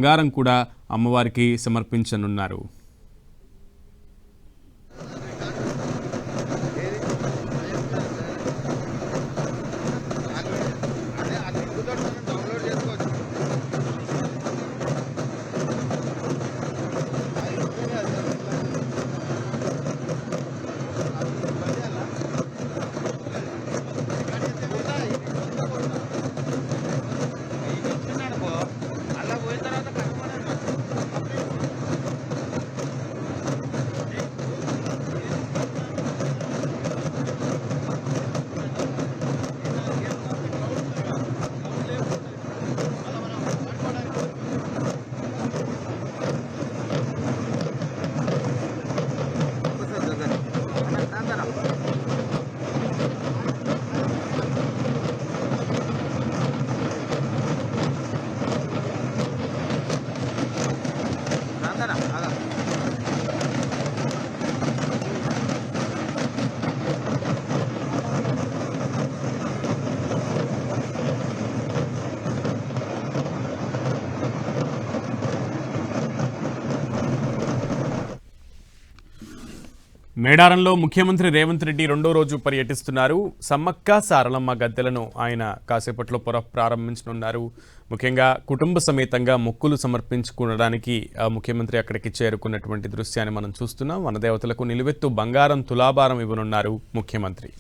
బంగారం కూడా అమ్మవారికి సమర్పించనున్నారు. మేడారంలో ముఖ్యమంత్రి రేవంత్ రెడ్డి రెండో రోజు పర్యటిస్తున్నారు. సమ్మక్క సారలమ్మ గద్దెలను ఆయన కాసేపట్లో ప్రారంభించనున్నారు. ముఖ్యంగా కుటుంబ సమేతంగా మొక్కులు సమర్పించుకోవడానికి ముఖ్యమంత్రి అక్కడికి చేరుకున్నటువంటి దృశ్యాన్ని మనం చూస్తున్నాం. వనదేవతలకు నిలువెత్తు బంగారం తులాభారం ఇవ్వనున్నారు ముఖ్యమంత్రి.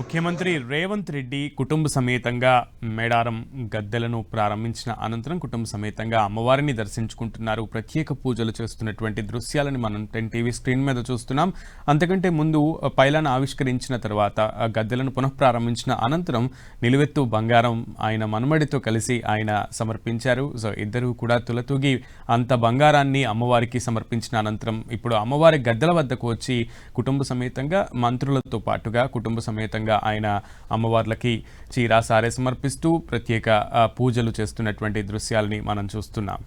ముఖ్యమంత్రి రేవంత్ రెడ్డి కుటుంబ సమేతంగా మేడారం గద్దెలను ప్రారంభించిన అనంతరం కుటుంబ సమేతంగా అమ్మవారిని దర్శించుకుంటున్నారు. ప్రత్యేక పూజలు చేస్తున్నటువంటి దృశ్యాలను మనం 10 టీవీ స్క్రీన్ మీద చూస్తున్నాం. అంతకంటే ముందు పైలాను ఆవిష్కరించిన తర్వాత గద్దెలను పునఃప్రారంభించిన అనంతరం నిలువెత్తు బంగారం ఆయన మనుమడితో కలిసి ఆయన సమర్పించారు. సో ఇద్దరు కూడా తులతూగి అంత బంగారాన్ని అమ్మవారికి సమర్పించిన అనంతరం ఇప్పుడు అమ్మవారి గద్దెల వద్దకు వచ్చి కుటుంబ సమేతంగా మంత్రులతో పాటుగా కుటుంబ సమేతంగా ఆయన అమ్మవార్లకి చీరా సారే సమర్పిస్తూ ప్రత్యేక పూజలు చేస్తున్నటువంటి దృశ్యాలని మనం చూస్తున్నాం.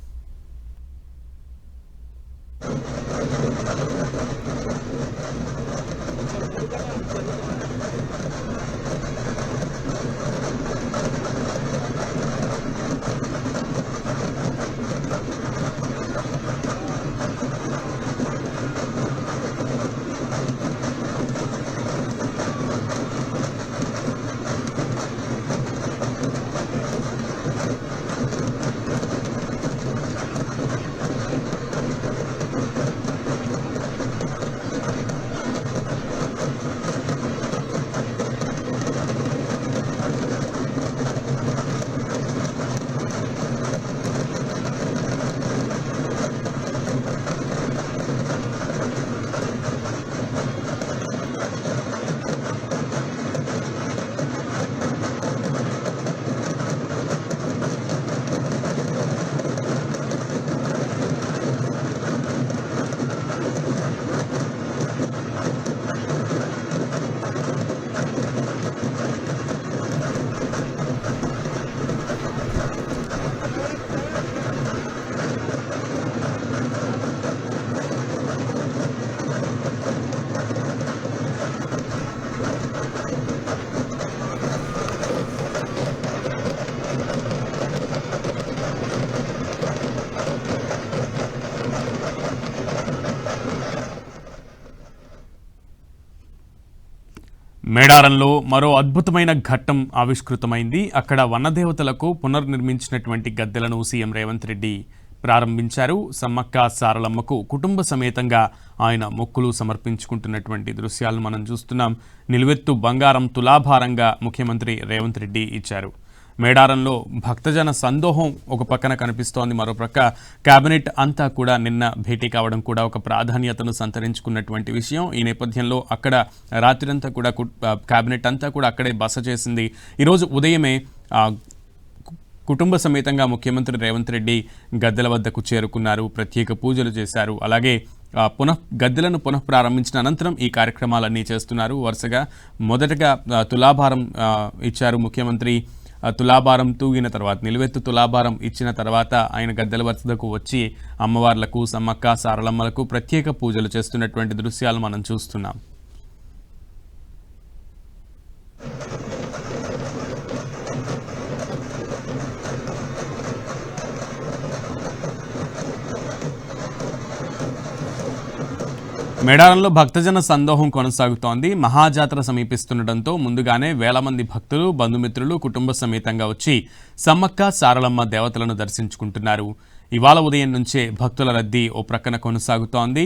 మేడారంలో మరో అద్భుతమైన ఘట్టం ఆవిష్కృతమైంది. అక్కడ వనదేవతలకు పునర్నిర్మించినటువంటి గద్దెలను సీఎం రేవంత్ రెడ్డి ప్రారంభించారు. సమ్మక్క సారలమ్మకు కుటుంబ సమేతంగా ఆయన మొక్కులు సమర్పించుకుంటున్నటువంటి దృశ్యాలను మనం చూస్తున్నాం. నిలువెత్తు బంగారం తులాభారంగా ముఖ్యమంత్రి రేవంత్ రెడ్డి ఇచ్చారు. మేడారంలో భక్తజన సందోహం ఒక పక్కన కనిపిస్తోంది. మరోపక్క కేబినెట్ అంతా కూడా నిన్న భేటీ కావడం కూడా ఒక ప్రాధాన్యతను సంతరించుకున్నటువంటి విషయం. ఈ నేపథ్యంలో అక్కడ రాత్రంతా కూడా కేబినెట్ అంతా కూడా అక్కడే బస చేసింది. ఈరోజు ఉదయమే కుటుంబ సమేతంగా ముఖ్యమంత్రి రేవంత్ రెడ్డి గద్దెల వద్దకు చేరుకున్నారు. ప్రత్యేక పూజలు చేశారు. అలాగే గద్దెలను పునఃప్రారంభించిన అనంతరం ఈ కార్యక్రమాలన్నీ చేస్తున్నారు. వరుసగా మొదటగా తులాభారం ఇచ్చారు ముఖ్యమంత్రి. తులాభారం తూగిన తర్వాత నిలువెత్తు తులాభారం ఇచ్చిన తర్వాత ఆయన గద్దెల వద్దకు వచ్చి అమ్మవార్లకు సమ్మక్క సారలమ్మలకు ప్రత్యేక పూజలు చేస్తున్నటువంటి దృశ్యాలు మనం చూస్తున్నాం. మేడారంలో భక్తజన సందోహం కొనసాగుతోంది. మహాజాతర సమీపిస్తుండటంతో ముందుగానే వేల మంది భక్తులు బంధుమిత్రులు కుటుంబ సమేతంగా వచ్చి సమ్మక్క సారలమ్మ దేవతలను దర్శించుకుంటున్నారు. ఇవాళ ఉదయం నుంచే భక్తుల రద్దీ ఓ ప్రక్కన కొనసాగుతోంది.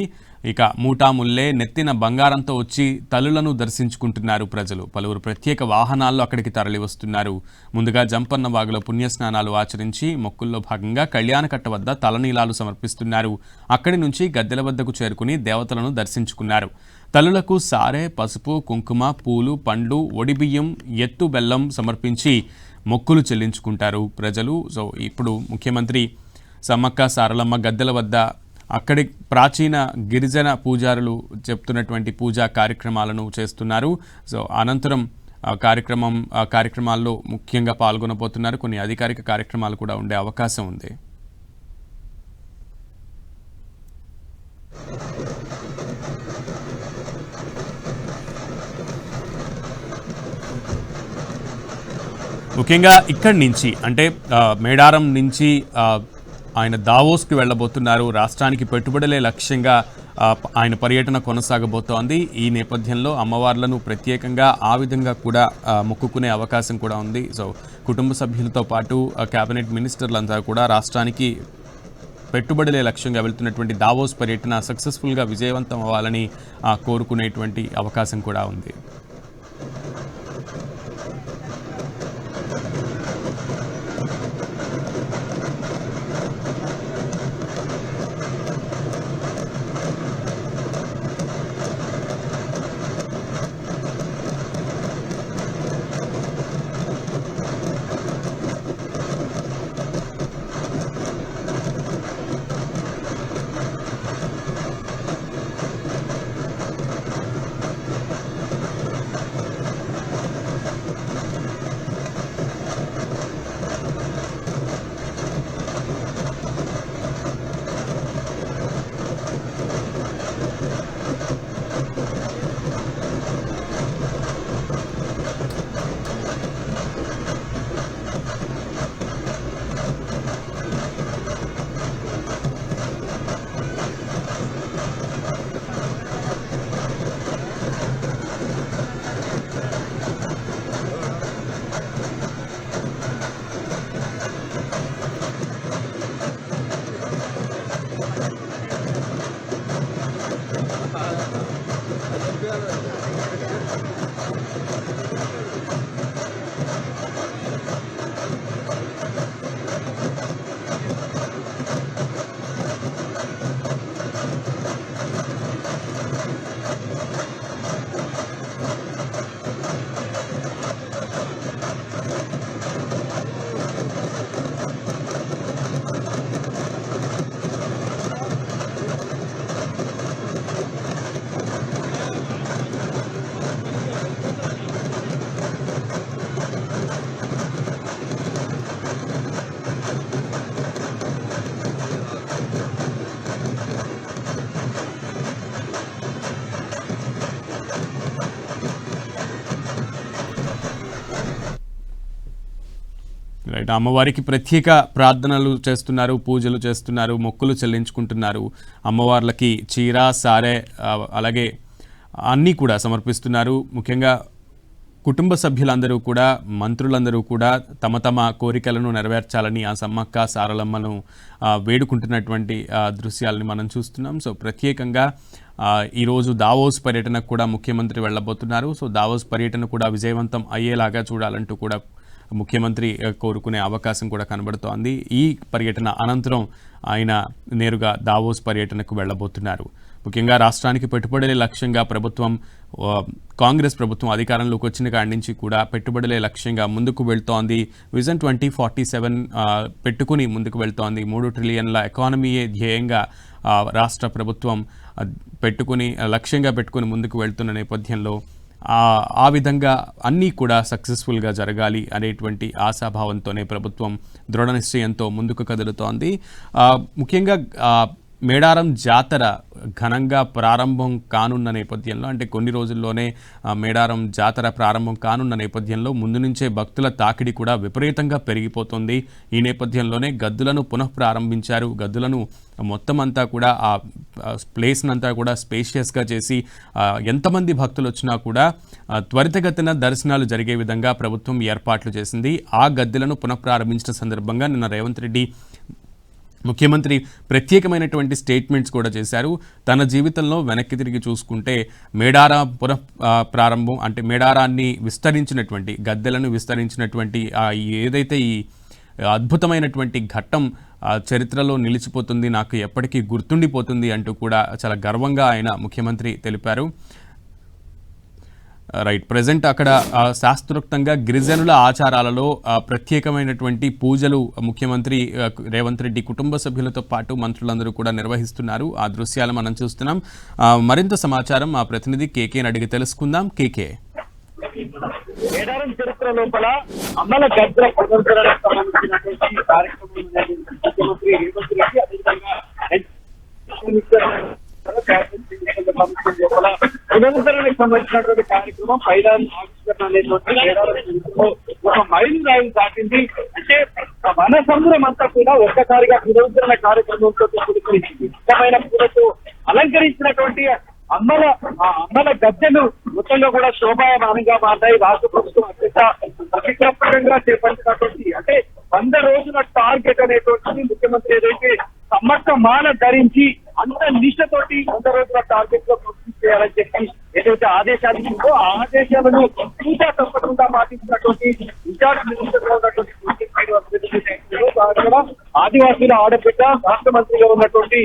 ఇక మూటాముల్లే నెత్తిన బంగారంతో వచ్చి తల్లులను దర్శించుకుంటున్నారు ప్రజలు. పలువురు ప్రత్యేక వాహనాల్లో అక్కడికి తరలి వస్తున్నారు. ముందుగా జంపన్న వాగులో పుణ్యస్నానాలు ఆచరించి మొక్కుల్లో భాగంగా కళ్యాణకట్ట వద్ద తలనీలాలు సమర్పిస్తున్నారు. అక్కడి నుంచి గద్దెల వద్దకు చేరుకుని దేవతలను దర్శించుకున్నారు. తల్లులకు సారె, పసుపు, కుంకుమ, పూలు, పండ్లు, ఒడిబియ్యం, ఎత్తు బెల్లం సమర్పించి మొక్కులు చెల్లించుకుంటారు ప్రజలు. సో ఇప్పుడు ముఖ్యమంత్రి సమ్మక్క సారలమ్మ గద్దెల వద్ద అక్కడి ప్రాచీన గిరిజన పూజారులు చెప్తున్నటువంటి పూజా కార్యక్రమాలను చేస్తున్నారు. సో అనంతరం కార్యక్రమాల్లో ముఖ్యంగా పాల్గొనబోతున్నారు. కొన్ని అధికారిక కార్యక్రమాలు కూడా ఉండే అవకాశం ఉంది. ముఖ్యంగా ఇక్కడి నుంచి అంటే మేడారం నుంచి ఆయన దావోస్కి వెళ్ళబోతున్నారు. రాష్ట్రానికి పెట్టుబడులే లక్ష్యంగా ఆయన పర్యటన కొనసాగబోతోంది. ఈ నేపథ్యంలో అమ్మవార్లను ప్రత్యేకంగా ఆ విధంగా కూడా మొక్కుకునే అవకాశం కూడా ఉంది. సో కుటుంబ సభ్యులతో పాటు కేబినెట్ మినిస్టర్లంతా కూడా రాష్ట్రానికి పెట్టుబడులే లక్ష్యంగా వెళ్తున్నటువంటి దావోస్ పర్యటన సక్సెస్ఫుల్గా విజయవంతం అవ్వాలని కోరుకునేటువంటి అవకాశం కూడా ఉంది. రైట్, అమ్మవారికి ప్రత్యేక ప్రార్థనలు చేస్తున్నారు, పూజలు చేస్తున్నారు, మొక్కులు చెల్లించుకుంటున్నారు. అమ్మవార్లకి చీర, సారె, అలాగే అన్నీ కూడా సమర్పిస్తున్నారు. ముఖ్యంగా కుటుంబ సభ్యులందరూ కూడా, మంత్రులందరూ కూడా తమ తమ కోరికలను నెరవేర్చాలని ఆ సమ్మక్క సారలమ్మను వేడుకుంటున్నటువంటి దృశ్యాలని మనం చూస్తున్నాం. సో ప్రత్యేకంగా ఈరోజు దావోస్ పర్యటనకు కూడా ముఖ్యమంత్రి వెళ్ళబోతున్నారు. సో దావోస్ పర్యటన కూడా విజయవంతం అయ్యేలాగా చూడాలంటూ కూడా ముఖ్యమంత్రి కోరుకునే అవకాశం కూడా కనబడుతోంది. ఈ పర్యటన అనంతరం ఆయన నేరుగా దావోస్ పర్యటనకు వెళ్ళబోతున్నారు. ముఖ్యంగా రాష్ట్రానికి పెట్టుబడులే లక్ష్యంగా కాంగ్రెస్ ప్రభుత్వం అధికారంలోకి వచ్చిన కాడి నుంచి కూడా పెట్టుబడులే లక్ష్యంగా ముందుకు వెళ్తోంది. విజన్ 2047 పెట్టుకుని ముందుకు వెళ్తోంది. 3 ట్రిలియన్ల ఎకానమీయే ధ్యేయంగా రాష్ట్ర ప్రభుత్వం లక్ష్యంగా పెట్టుకుని ముందుకు వెళ్తున్న నేపథ్యంలో ఆ విధంగా అన్నీ కూడా సక్సెస్ఫుల్గా జరగాలి అనేటువంటి ఆశాభావంతోనే ప్రభుత్వం దృఢ నిశ్చయంతో ముందుకు కదులుతోంది. ముఖ్యంగా మేడారం జాతర ఘనంగా ప్రారంభం కానున్న నేపథ్యంలో, అంటే కొన్ని రోజుల్లోనే మేడారం జాతర ప్రారంభం కానున్న నేపథ్యంలో ముందు నుంచే భక్తుల తాకిడి కూడా విపరీతంగా పెరిగిపోతుంది. ఈ నేపథ్యంలోనే గద్దులను పునఃప్రారంభించారు. గద్దులను మొత్తం అంతా కూడా ఆ ప్లేస్నంతా కూడా స్పేషియస్గా చేసి ఎంతమంది భక్తులు వచ్చినా కూడా త్వరితగతిన దర్శనాలు జరిగే విధంగా ప్రభుత్వం ఏర్పాట్లు చేసింది. ఆ గద్దెలను పునఃప్రారంభించిన సందర్భంగా నిన్న రేవంత్ రెడ్డి ముఖ్యమంత్రి ప్రత్యేకమైనటువంటి స్టేట్మెంట్స్ కూడా చేశారు. తన జీవితంలో వెనక్కి తిరిగి చూసుకుంటే మేడారం ప్రారంభం, అంటే మేడారాన్ని విస్తరించినటువంటి, గద్దెలను విస్తరించినటువంటి ఏదైతే ఈ అద్భుతమైనటువంటి ఘట్టం చరిత్రలో నిలిచిపోతుంది, నాకు ఎప్పటికీ గుర్తుండిపోతుంది అంటూ కూడా చాలా గర్వంగా ఆయన ముఖ్యమంత్రి తెలిపారు. రైట్, ప్రజెంట్ అక్కడ శాస్త్రోక్తంగా గిరిజనుల ఆచారాలలో ప్రత్యేకమైనటువంటి పూజలు ముఖ్యమంత్రి రేవంత్ రెడ్డి కుటుంబ సభ్యులతో పాటు మంత్రులందరూ కూడా నిర్వహిస్తున్నారు. ఆ దృశ్యాలు మనం చూస్తున్నాం. మరింత సమాచారం మా ప్రతినిధి కేకేని అడిగి తెలుసుకుందాం. కేకే, మేడారం చరిత్ర లోపల అమ్మల గద్ర పునరుద్ధరణకు సంబంధించినటువంటి కార్యక్రమం ముఖ్యమంత్రి రేవంత్ రెడ్డి, అదేవిధంగా లోపల పునరుద్ధరణకు సంబంధించినటువంటి కార్యక్రమం పైలాన్ ఆవిష్కరణ అనేటువంటి మేడారం చరిత్రలో ఒక మైలు రాయి దాటింది. అంటే వన సముద్రం అంతా కూడా ఒక్కసారిగా పునరుద్ధరణ కార్యక్రమంతో ఇష్టమైన పూలతో అలంకరించినటువంటి అమ్మల గద్దెలు మొత్తంగా కూడా శోభాయమానంగా మారాయి. రాష్ట్ర ప్రభుత్వం అత్యంత అధికారంగా చేపట్టినటువంటి, అంటే 100 రోజుల టార్గెట్ అనేటువంటిది ముఖ్యమంత్రి ఏదైతే సమ్మక్క మాల ధరించి అంత నిష్టతోటి 100 రోజుల టార్గెట్ లో పూర్తి చేయాలని చెప్పి ఏదైతే ఆదేశాలు ఇచ్చిందో ఆ ఆదేశాలను పూజా తప్పకుండా పాటించినటువంటి ఇన్ఛార్జ్ మినిస్టర్ గా ఉన్నటువంటి ఆదివాసీల ఆడబిడ్డ రాష్ట్ర మంత్రిగా ఉన్నటువంటి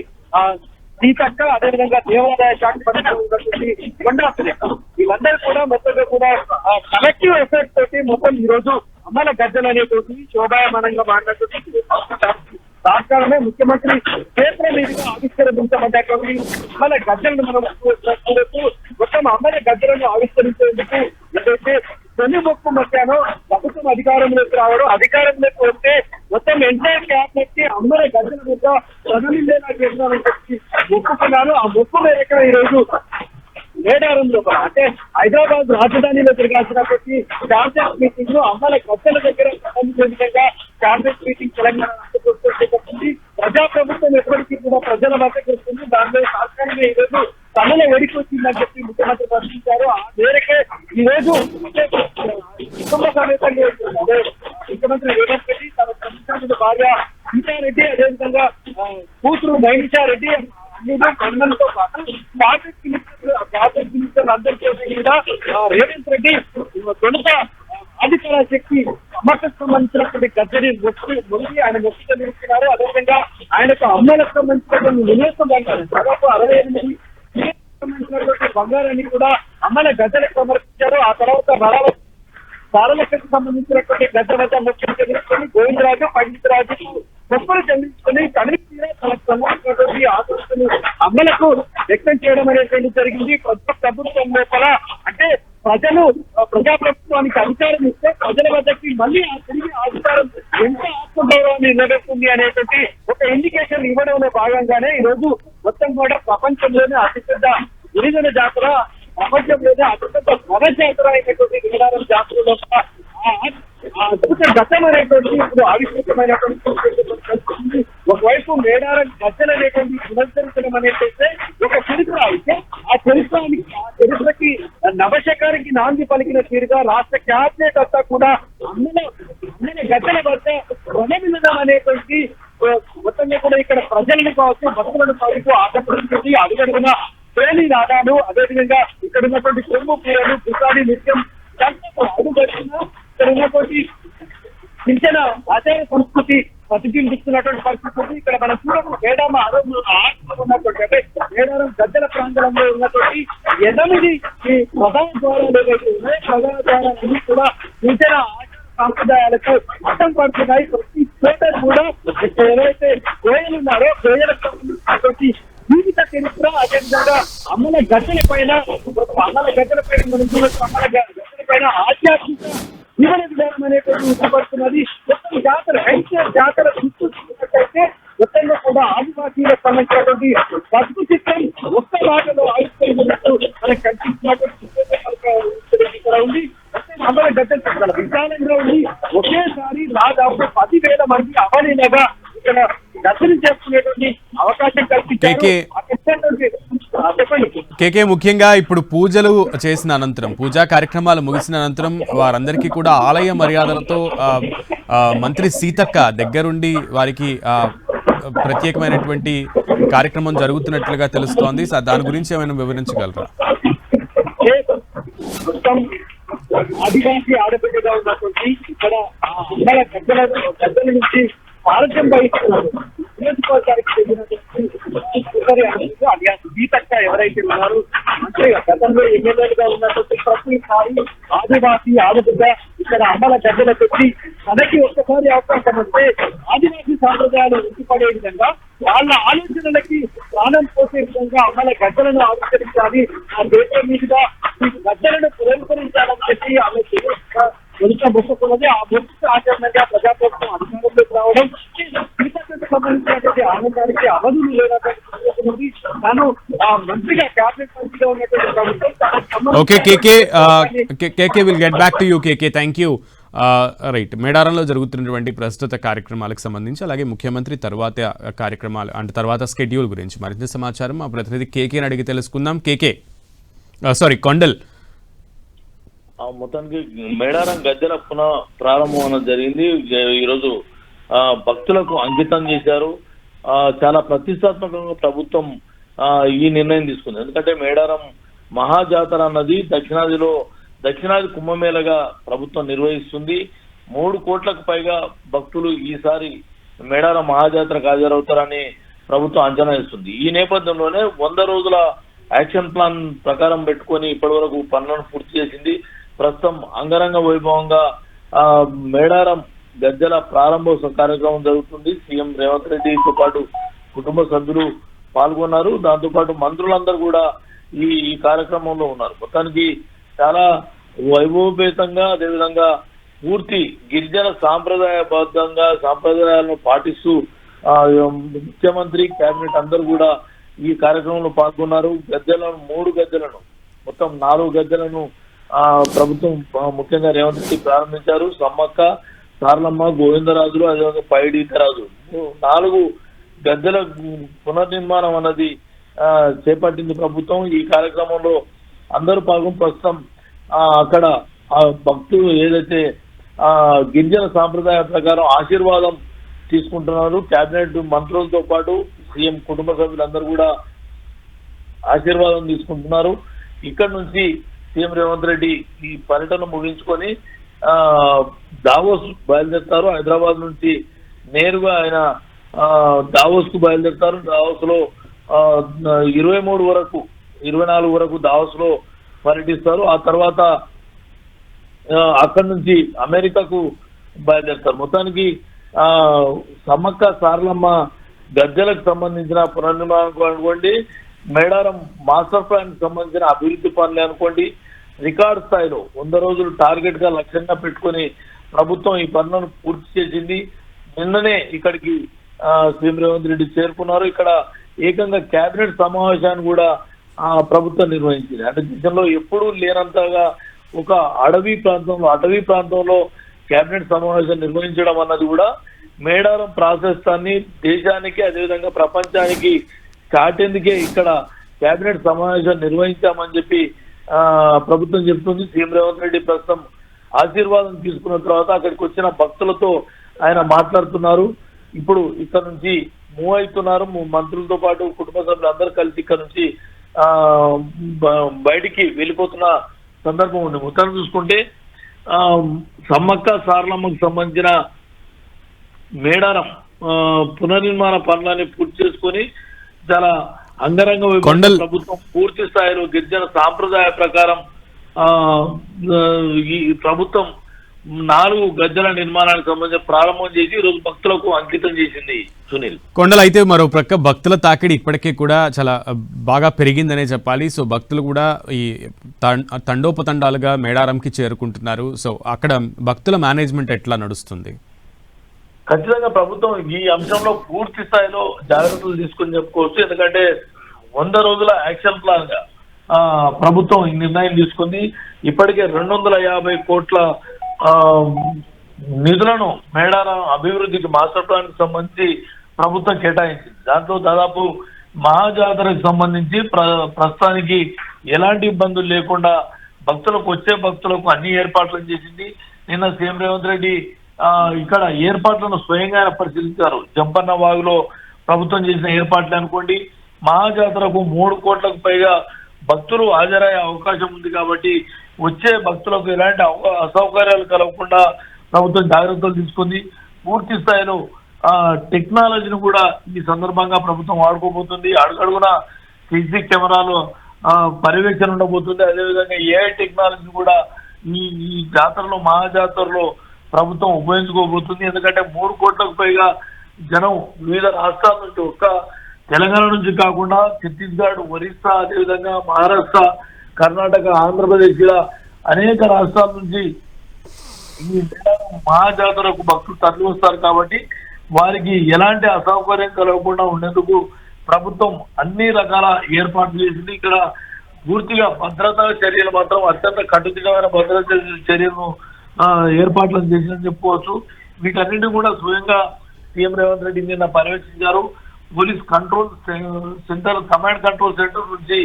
సీతక్క, అదేవిధంగా దేవాదాయ శాఖ మంత్రిగా ఉన్నటువంటి కొండాసులేఖ, వీళ్ళందరూ కూడా మొత్తంగా కూడా కలెక్టివ్ ఎఫర్ట్ తోటి మొత్తం ఈ రోజు అమ్మల గద్దెలు అనేటువంటి శోభాయమానంగా మాట్లాడుతుంది. రాష్ట్రాలనే ముఖ్యమంత్రి చేతుల మీదుగా ఆవిష్కరించబడ్డటువంటి అమ్మల గద్దెలను మనం మొత్తం అమ్మల గద్దెలను ఆవిష్కరించేందుకు ఏదైతే తొలి మొక్కు మొక్కానో ప్రభుత్వం అధికారంలోకి రావడం, అధికారంలోకి వస్తే మొత్తం ఎంటైర్ క్యాబినెట్ కి అమ్మల గద్దెల మీద చదువులేలా చేస్తున్నారని చెప్పి మొక్కుకున్నాను. ఆ మొక్కు మేరకు ఈ రోజు మేడారం లోపల, అంటే హైదరాబాద్ రాజధానిలో జరగాల్సినటువంటి క్యాబినెట్ మీటింగ్ లో అమ్మల గద్దెల దగ్గర సంబంధించిన విధంగా క్యాబినెట్ మీటింగ్ తెలంగాణ రాష్ట్ర ప్రభుత్వం చేపట్టింది. ప్రజాప్రభుత్వం ఎప్పటికీ కూడా ప్రజల మధ్యకు వస్తుంది. దానిలో సర్కారంగా ఈ రోజు తమలో ఒడికి వచ్చిందని చెప్పి ముఖ్యమంత్రి ప్రశ్నించారు. ఆ మేరకే ఈ రోజు కుటుంబ సమేతంగా ముఖ్యమంత్రి రేవంత్ రెడ్డి తన ప్రభుత్వ భార్య సీతారెడ్డి, అదేవిధంగా కూతురు నైమిషారెడ్డి తో పాటు క్యాబినెట్ మినిస్టర్ అందరికీ కూడా రేవంత్ రెడ్డి తొలుత అధికార శక్తి సమ్మక్కకు సంబంధించినటువంటి గద్దెని ముందు ఆయన మొక్కు చెల్లిస్తున్నారు. అదేవిధంగా ఆయనకు అమ్మలకు సంబంధించినటువంటి వినియోగం అంటారు దాదాపు 68 సంబంధించినటువంటి బంగారాన్ని కూడా అమ్మల గద్దెలకు సమర్పించారు. ఆ తర్వాత సారలక్కకు సంబంధించినటువంటి గద్దె వద్ద మొక్కులు చెల్లించుకొని గోవిందరాజు, పండితరాజు మొక్కులు చెల్లించుకొని కమిటీగా తనకు సంబంధించినటువంటి ఆశలు అమ్మలకు వ్యక్తం చేయడం అనేది జరిగింది. ప్రభుత్వం లోపల, అంటే ప్రజలు ప్రజాప్రభుత్వానికి అధికారం ఇస్తే ప్రజల వద్దకి మళ్ళీ తిరిగి అధికారం ఎంత ఆత్మగౌరవాన్ని నిలబెడుతుంది అనేటువంటి ఒక ఇండికేషన్ ఇవ్వడంలో భాగంగానే ఈ రోజు మొత్తం కూడా ప్రపంచంలోనే అతిపెద్ద గిరిజన జాతర, ప్రపంచంలోనే అతిపెద్ద వన జాతర అయినటువంటి మేడారం జాతర లోపల అద్భుత గతం అనేటువంటి ఇప్పుడు ఆవిష్కృతమైనటువంటి ఒకవైపు మేడారం గద్దెలు అనేటువంటి పునరుద్ధరించడం అనేటైతే ఒక చరిత్ర అయితే ఆ చరిత్రకి నవశకానికి నాంది పలికిన తీరుగా రాష్ట్ర క్యాబినెట్ అంతా కూడా అన్నని గద్దెల వద్ద రుణమిల్లడం అనేటువంటి మొత్తంగా కూడా ఇక్కడ ప్రజలను కావచ్చు భక్తులను కావచ్చు ఆకర్షించింది. అడుగడుగున శ్రేణి నాదాలు అదేవిధంగా ఇక్కడ ఉన్నటువంటి కొమ్ము పూరలు గుసాడి నృత్యం అడుగడుగున ఇక్కడ ఉన్నటువంటి చింతన ఆచార సంస్కృతి ప్రతిబింబిస్తున్నటువంటి పరిస్థితి ఇక్కడ మనం చూడము. మేడారం ఉన్నటువంటి అంటే మేడారం గద్దెల ప్రాంగణంలో ఉన్నటువంటి 8 ఈ ప్రధాన ద్వారాలు ఏవైతే ఉన్నాయో ప్రధాన ద్వారాలన్నీ కూడా చింతన సాంప్రదాయాలకు అర్థం పడుతున్నాయి. ప్రతి చోట కూడా ఏవైతే కోయలు ఉన్నారో కోయలకు సంబంధించినటువంటి జీవిత చరిత్ర అదేవిధంగా అమ్మల గద్దెల పైన మనం చూడొచ్చు. అమ్మల గద్దెల పైన ఆధ్యాత్మిక జీవన విధానం అనేటువంటి ఉత్తపడుతున్నది. మొత్తం జాతర చూసుకున్నట్టయితే మొత్తంలో కూడా ఆదివాసీలకు సంబంధించినటువంటి పసుపు చిత్రం ఒక్క మాటలో ఆవిష్కరించినట్టు మనకు కనిపిస్తున్నటువంటి ఇక్కడ ఉంది. అమ్మల గద్దెలు చాలా విశాలంగా ఉంది. ఒకేసారి దాదాపు 10,000 మంది అవలీలగా ఇక్కడ దర్శనం చేసుకునేటువంటి అవకాశం కల్పించారు. చెప్పండి కేకే, ముఖ్యంగా ఇప్పుడు పూజలు చేసిన అనంతరం పూజా కార్యక్రమాలు ముగిసిన అనంతరం వారందరికీ కూడా ఆలయ మర్యాదలతో మంత్రి సీతక్క దగ్గరుండి వారికి ప్రత్యేకమైనటువంటి కార్యక్రమం జరుగుతున్నట్లుగా తెలుస్తోంది. దాని గురించి ఏమైనా వివరించగలరా? ఆదివాసీ ఆడబిడ్డగా ఉన్నటువంటి ఇక్కడ అమ్మల గద్దెల నుంచి పాలకం వహిస్తున్నారు. నియోజకవర్గానికి చెందినటువంటి సీతక్క ఎవరైతే ఉన్నారో అంటే గతంలో ఎమ్మెల్యేలుగా ఉన్నటువంటి ప్రతిసారి ఆదివాసీ ఆడబిడ్డ ఇక్కడ అమ్మల గద్దెల పెట్టి తనకి ఒక్కసారి అవకాశం వస్తే ఆదివాసీ సాంప్రదాయాలు ఉట్టిపడే విధంగా వాళ్ళ ఆలోచనలకి ప్రాణం పోసే విధంగా అమ్మల గద్దెలను ఆవిష్కరించాలి. ఆ దేశం మీదుగా ఈ గద్దెలను పునరుద్ధరించాలని చెప్పి ఆమె మొదట మొక్కుకున్నది. ఆ మొక్కు ఆచరణగా ప్రజాప్రభుత్వం అధికారంలోకి రావడం సీతకు సంబంధించినటువంటి ఆనందానికి అవధులు లేనటువంటి తాను మంత్రిగా క్యాబినెట్ మంత్రిగా ఉన్నటువంటి ప్రభుత్వం okay KK will get back to you KK. Thank you. Right, మేడారంలో జరుగుతున్నటువంటి ప్రస్తుత కార్యక్రమాలకు సంబంధించి అలాగే ముఖ్యమంత్రి తర్వాత కార్యక్రమాలు అంటే తర్వాత స్కెడ్యూల్ గురించి మరింత సమాచారం మా ప్రతినిధి కేకేని అడిగి తెలుసుకుందాం. కొండల్. మొత్తానికి మేడారం గద్దెల పునః ప్రారంభం అనేది జరిగింది. ఈరోజు భక్తులకు అంకితం చేశారు. చాలా ప్రతిష్టాత్మకంగా ప్రభుత్వం ఈ నిర్ణయం తీసుకుంది. ఎందుకంటే మేడారం మహాజాతర అన్నది దక్షిణాది కుంభమేళగా ప్రభుత్వం నిర్వహిస్తుంది. 3 కోట్లకు పైగా భక్తులు ఈసారి మేడారం మహాజాతరకు హాజరవుతారని ప్రభుత్వం అంచనా వేస్తుంది. ఈ నేపథ్యంలోనే 100 రోజుల యాక్షన్ ప్లాన్ ప్రకారం పెట్టుకొని ఇప్పటి వరకు పనులను పూర్తి చేసింది. ప్రస్తుతం అంగరంగ వైభవంగా మేడారం గద్దెల ప్రారంభోత్సవ కార్యక్రమం జరుగుతుంది. సీఎం రేవంత్ రెడ్డితో పాటు కుటుంబ సభ్యులు పాల్గొన్నారు. దాంతో పాటు మంత్రులందరూ కూడా ఈ కార్యక్రమంలో ఉన్నారు. మొత్తానికి చాలా వైభవపేతంగా అదేవిధంగా పూర్తి గిరిజన సాంప్రదాయాలను పాటిస్తూ ముఖ్యమంత్రి కేబినెట్ అందరూ కూడా ఈ కార్యక్రమంలో పాల్గొన్నారు. 3 గద్దెలను మొత్తం 4 గద్దెలను ప్రభుత్వం ముఖ్యంగా రేవంత్ రెడ్డి ప్రారంభించారు. సమ్మక్క, సారలమ్మ, గోవిందరాజులు అదేవిధంగా పైడీతరాజు 4 గద్దెల పునర్నిర్మాణం అన్నది చేపట్టింది ప్రభుత్వం. ఈ కార్యక్రమంలో అందరూ ప్రస్తుతం అక్కడ భక్తులు ఏదైతే గిరిజన సాంప్రదాయ ప్రకారం ఆశీర్వాదం తీసుకుంటున్నారు. కేబినెట్ మంత్రులతో పాటు సీఎం కుటుంబ సభ్యులందరూ కూడా ఆశీర్వాదం తీసుకుంటున్నారు. ఇక్కడ నుంచి సీఎం రేవంత్ రెడ్డి ఈ పర్యటన ముగించుకొని దావోస్ బయలుదేరుతారు. హైదరాబాద్ నుంచి నేరుగా ఆయన దావోస్ కు బయలుదేరుతారు. దావోస్ లో 24 వరకు దావోస్ లో పర్యటిస్తారు. ఆ తర్వాత అక్కడి నుంచి అమెరికాకు బయలుదేరుతారు. మొత్తానికి సమ్మక్క సారలమ్మ గద్దెలకు సంబంధించిన పునర్నిర్మాణం అనుకోండి, మేడారం మాస్టర్ ప్లాన్ కి సంబంధించిన అభివృద్ధి పనులు అనుకోండి, రికార్డు స్థాయిలో 100 రోజులు టార్గెట్ గా లక్ష్యంగా పెట్టుకుని ప్రభుత్వం ఈ పనులను పూర్తి చేసింది. నిన్ననే ఇక్కడికి సీఎం రేవంత్ రెడ్డి చేరుకున్నారు. ఇక్కడ ఏకంగా కేబినెట్ సమావేశాన్ని కూడా ప్రభుత్వం నిర్వహించింది. అంటే దేశంలో ఎప్పుడూ లేనంతగా ఒక అటవీ ప్రాంతంలో కేబినెట్ సమావేశం నిర్వహించడం అన్నది కూడా మేడారం ప్రాశస్తాన్ని దేశానికి అదేవిధంగా ప్రపంచానికి చాటేందుకే ఇక్కడ కేబినెట్ సమావేశం నిర్వహించామని చెప్పి ప్రభుత్వం చెప్తుంది. సీఎం రేవంత్ రెడ్డి ప్రస్తుతం ఆశీర్వాదం తీసుకున్న తర్వాత అక్కడికి వచ్చిన భక్తులతో ఆయన మాట్లాడుతున్నారు. ఇప్పుడు ఇక్కడ నుంచి మూవ్ అవుతున్నారు. మంత్రులతో పాటు కుటుంబ సభ్యులు అందరూ కలిసి ఇక్కడ నుంచి బయటికి వెళ్ళిపోతున్న సందర్భం ఉంది. మొత్తం చూసుకుంటే సమ్మక్క సారలమ్మకు సంబంధించిన మేడారం పునర్నిర్మాణ పనులని పూర్తి చేసుకొని చాలా అంగరంగ వైభవంగా ప్రభుత్వం పూర్తి స్థాయిలో గిరిజన సాంప్రదాయ ప్రకారం ఈ ప్రభుత్వం 4 గద్దెల నిర్మాణానికి సంబంధించి ప్రారంభం చేసి ఈ రోజు భక్తులకు అంకితం చేసింది. సునీల్ కొండలు అయితే మరో ప్రక్క భక్తుల తాకిడి ఇప్పటికే కూడా చాలా బాగా పెరిగిందనే చెప్పాలి. సో భక్తులు కూడా ఈ తండోపతండాలుగా మేడారంకి చేరుకుంటున్నారు. సో అక్కడ భక్తుల మేనేజ్మెంట్ ఎట్లా నడుస్తుంది? ఖచ్చితంగా ప్రభుత్వం ఈ అంశంలో పూర్తి స్థాయిలో జాగ్రత్తలు తీసుకుని చెప్పుకోవచ్చు. ఎందుకంటే 100 రోజుల యాక్షన్ ప్లాన్ గా ప్రభుత్వం ఈ నిర్ణయం తీసుకుంది. ఇప్పటికే 250 కోట్ల నిధులను మేడారం అభివృద్ధికి మాస్టర్ ప్లాన్ కి సంబంధించి ప్రభుత్వం కేటాయించింది. దాంట్లో దాదాపు మహాజాతరకు సంబంధించి ప్రస్తుతానికి ఎలాంటి ఇబ్బందులు లేకుండా వచ్చే భక్తులకు అన్ని ఏర్పాట్లు చేసింది. నిన్న సీఎం రేవంత్ రెడ్డి ఇక్కడ ఏర్పాట్లను స్వయంగా పరిశీలించారు. జంపన్న వాగులో ప్రభుత్వం చేసిన ఏర్పాట్లు అనుకోండి, మహాజాతరకు 3 కోట్లకు పైగా భక్తులు హాజరయ్యే అవకాశం ఉంది. కాబట్టి వచ్చే భక్తులకు ఎలాంటి అసౌకర్యాలు కలగకుండా ప్రభుత్వం జాగ్రత్తలు తీసుకుంది. పూర్తి స్థాయిలో టెక్నాలజీని కూడా ఈ సందర్భంగా ప్రభుత్వం వాడుకోబోతుంది. అడుగడుగున సీసీ కెమెరాలు పర్యవేక్షణ ఉండబోతుంది. అదేవిధంగా ఏఐ టెక్నాలజీ కూడా ఈ జాతరలో మహాజాతరలో ప్రభుత్వం ఉపయోగించుకోబోతుంది. ఎందుకంటే 3 కోట్లకు పైగా జనం వివిధ రాష్ట్రాల నుంచి, ఒక్క తెలంగాణ నుంచి కాకుండా ఛత్తీస్గఢ్, ఒరిస్సా, అదేవిధంగా మహారాష్ట్ర, కర్ణాటక, ఆంధ్రప్రదేశ్ ఇలా అనేక రాష్ట్రాల నుంచి ఈ మహాజాతరకు భక్తులు తరలి వస్తారు. కాబట్టి వారికి ఎలాంటి అసౌకర్యం కలగకుండా ఉండేందుకు ప్రభుత్వం అన్ని రకాల ఏర్పాట్లు చేసింది. ఇక్కడ పూర్తిగా భద్రతా చర్యలు మాత్రం అత్యంత కట్టుదిట్టమైన భద్రతా చర్యలను ఏర్పాట్లను చేసిందని చెప్పుకోవచ్చు. వీటన్నింటినీ కూడా స్వయంగా సీఎం రేవంత్ రెడ్డి నిన్న పర్యవేక్షించారు. Police control centre, command control centre నుంచి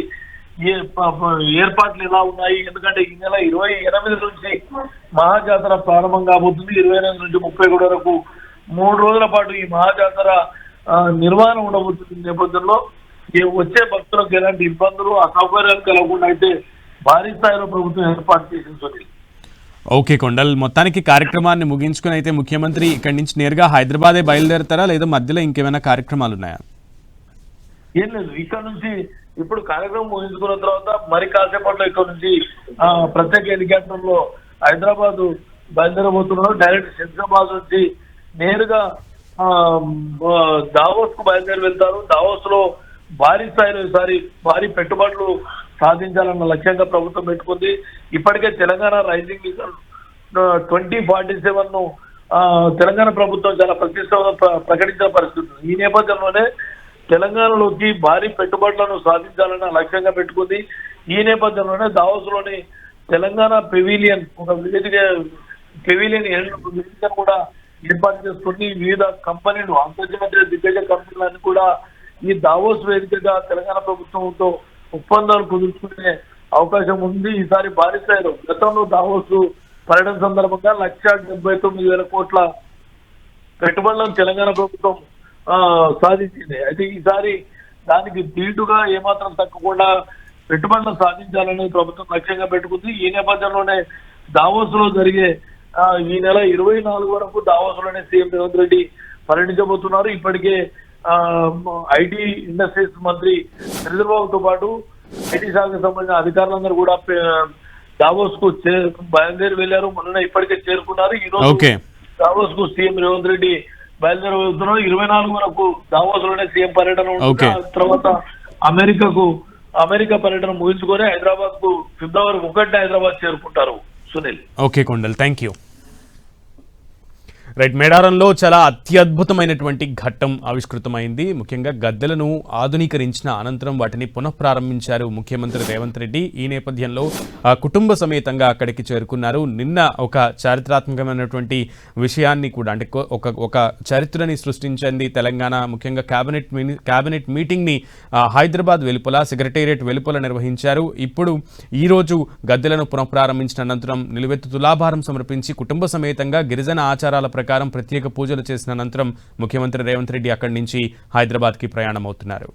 ఏర్పాట్లు ఎలా ఉన్నాయి, ఎందుకంటే ఈ నెల 28 నుంచి మహాజాతర ప్రారంభం కాబోతుంది. 28 నుంచి 30 వరకు 3 రోజుల పాటు ఈ మహాజాతర నిర్వహణ ఉండబోతుంది. నేపథ్యంలో వచ్చే భక్తులకు ఎలాంటి ఇబ్బందులు అసౌకర్యాలు కలగకుండా అయితే భారీ స్థాయిలో ప్రభుత్వం ఏర్పాటు చేసింది. ఓకే కొండల్, మొత్తానికి కార్యక్రమాన్ని ముగించుకుని అయితే ముఖ్యమంత్రి ఇక్కడి నుంచి నేరుగా హైదరాబాదే బయలుదేరతారా లేదా మధ్యలో ఇంకేమైనా కార్యక్రమాలు ఉన్నాయా? ఏం లేదు, ఇక్కడ నుంచి ఇప్పుడు కార్యక్రమం ముగించుకున్న తర్వాత మరి కాసేపట్లో ఇక్కడ నుంచి ప్రత్యేక హెలికాప్టర్ లో హైదరాబాద్ బయలుదేరబోతున్నారు. డైరెక్ట్ శంషాబాద్ నుంచి నేరుగా దావోస్ కు బయలుదేరి వెళ్తారు. దావోస్ లో భారీ స్థాయిలో ఈసారి భారీ పెట్టుబడులు సాధించాలన్న లక్ష్యంగా ప్రభుత్వం పెట్టుకుంది. ఇప్పటికే తెలంగాణ రైజింగ్ మిషన్ 2047 ను తెలంగాణ ప్రభుత్వం చాలా ప్రకటించిన పరిస్థితి. ఈ నేపథ్యంలోనే తెలంగాణలోకి భారీ పెట్టుబడులను సాధించాలన్న లక్ష్యంగా పెట్టుకుంది. ఈ నేపథ్యంలోనే దావోస్ లోని తెలంగాణ పెవిలియన్, ఒక పెవిలియన్ కూడా ఏర్పాటు చేసుకుని వివిధ కంపెనీలు, అంతర్జాతీయ దిగ్గజ కంపెనీలన్నీ కూడా ఈ దావోస్ వేదికగా తెలంగాణ ప్రభుత్వంతో ఒప్పందాలు కుదుర్చుకునే అవకాశం ఉంది. ఈసారి భారీ స్థాయిలో గతంలో దావోస్ పర్యటన సందర్భంగా 1,79,000 కోట్ల పెట్టుబడులను తెలంగాణ ప్రభుత్వం సాధించింది. అయితే ఈసారి దానికి దీటుగా ఏమాత్రం తగ్గకుండా పెట్టుబడులను సాధించాలని ప్రభుత్వం లక్ష్యంగా పెట్టుకుంది. ఈ నేపథ్యంలోనే దావోస్ లో జరిగే ఈ నెల 24 వరకు దావోస్ లోనే సీఎం రేవంత్ రెడ్డి పర్యటించబోతున్నారు. ఇప్పటికే ఐటీ ఇండస్ట్రీస్ మంత్రి చంద్రబాబుతో పాటు ఐటీ శాఖకు సంబంధించిన అధికారులందరూ కూడా దావోస్ కు బయలుదేరి వెళ్లారు. మొన్న ఇప్పటికే చేరుకున్నారు. ఈ రోజు దావోస్ కు సీఎం రేవంత్ రెడ్డి బయలుదేరి వెళ్తున్నారు. 24 వరకు దావోస్ లోనే సీఎం పర్యటన ఉంటుంది. తర్వాత అమెరికా పర్యటన ముగించుకొని హైదరాబాద్ కు ఫిబ్రవరి 1 హైదరాబాద్ చేరుకుంటారు. Sunil. Okay Kondal, thank you. Right, మేడారంలో చాలా అత్యద్భుతమైనటువంటి ఘట్టం ఆవిష్కృతమైంది. ముఖ్యంగా గద్దెలను ఆధునీకరించిన అనంతరం వాటిని పునఃప్రారంభించారు ముఖ్యమంత్రి రేవంత్ రెడ్డి. ఈ నేపథ్యంలో కుటుంబ సమేతంగా అక్కడికి చేరుకున్నారు. నిన్న ఒక చారిత్రాత్మకమైనటువంటి విషయాన్ని కూడా, అంటే ఒక చరిత్రని సృష్టించింది తెలంగాణ. ముఖ్యంగా కేబినెట్ మీటింగ్ని హైదరాబాద్ వెలుపల, సెక్రటేరియట్ వెలుపల నిర్వహించారు. ఇప్పుడు ఈరోజు గద్దెలను పునఃప్రారంభించిన అనంతరం నిలువెత్తు తులాభారం సమర్పించి కుటుంబ సమేతంగా గిరిజన ఆచారాల ప్రకారం ప్రత్యేక పూజలు చేసిన అనంతరం ముఖ్యమంత్రి రేవంత్ రెడ్డి అక్కడి నుంచి హైదరాబాద్కి ప్రయాణమవుతున్నారు.